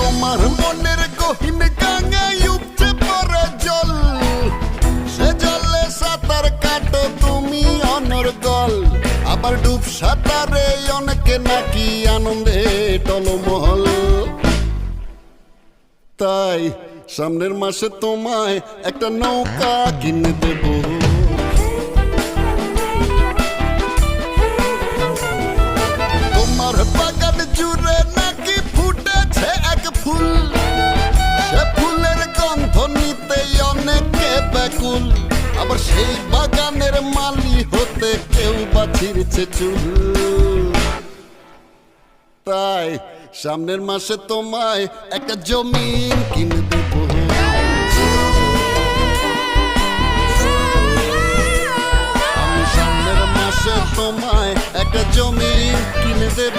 তোমার মনের গহীন গাঙায় উপচে পড়ে জল, সে জলে সাঁতার কাটো তুমি অনর্গল। আবার ডুব সাঁতারে অনেকে নাকি আনন্দে টলমহল। তাই সামনের মাসে তোমায় একটা নৌকা কিনে দেব। তোমার বাগান জুড়ে নাকি ফুটেছে এক ফুল, সে ফুলের গন্ধ নিতে অনেকে ব্যাকুল। আবার সেই বাগানের মালি হতে কেউ বা ছিঁড়ছে চুল। তাই সামনের মাসে তোমায় একটা জমিন কিনে দেব। আমি সামনের মাসে তোমায় একটা জমিন কিনে দেব।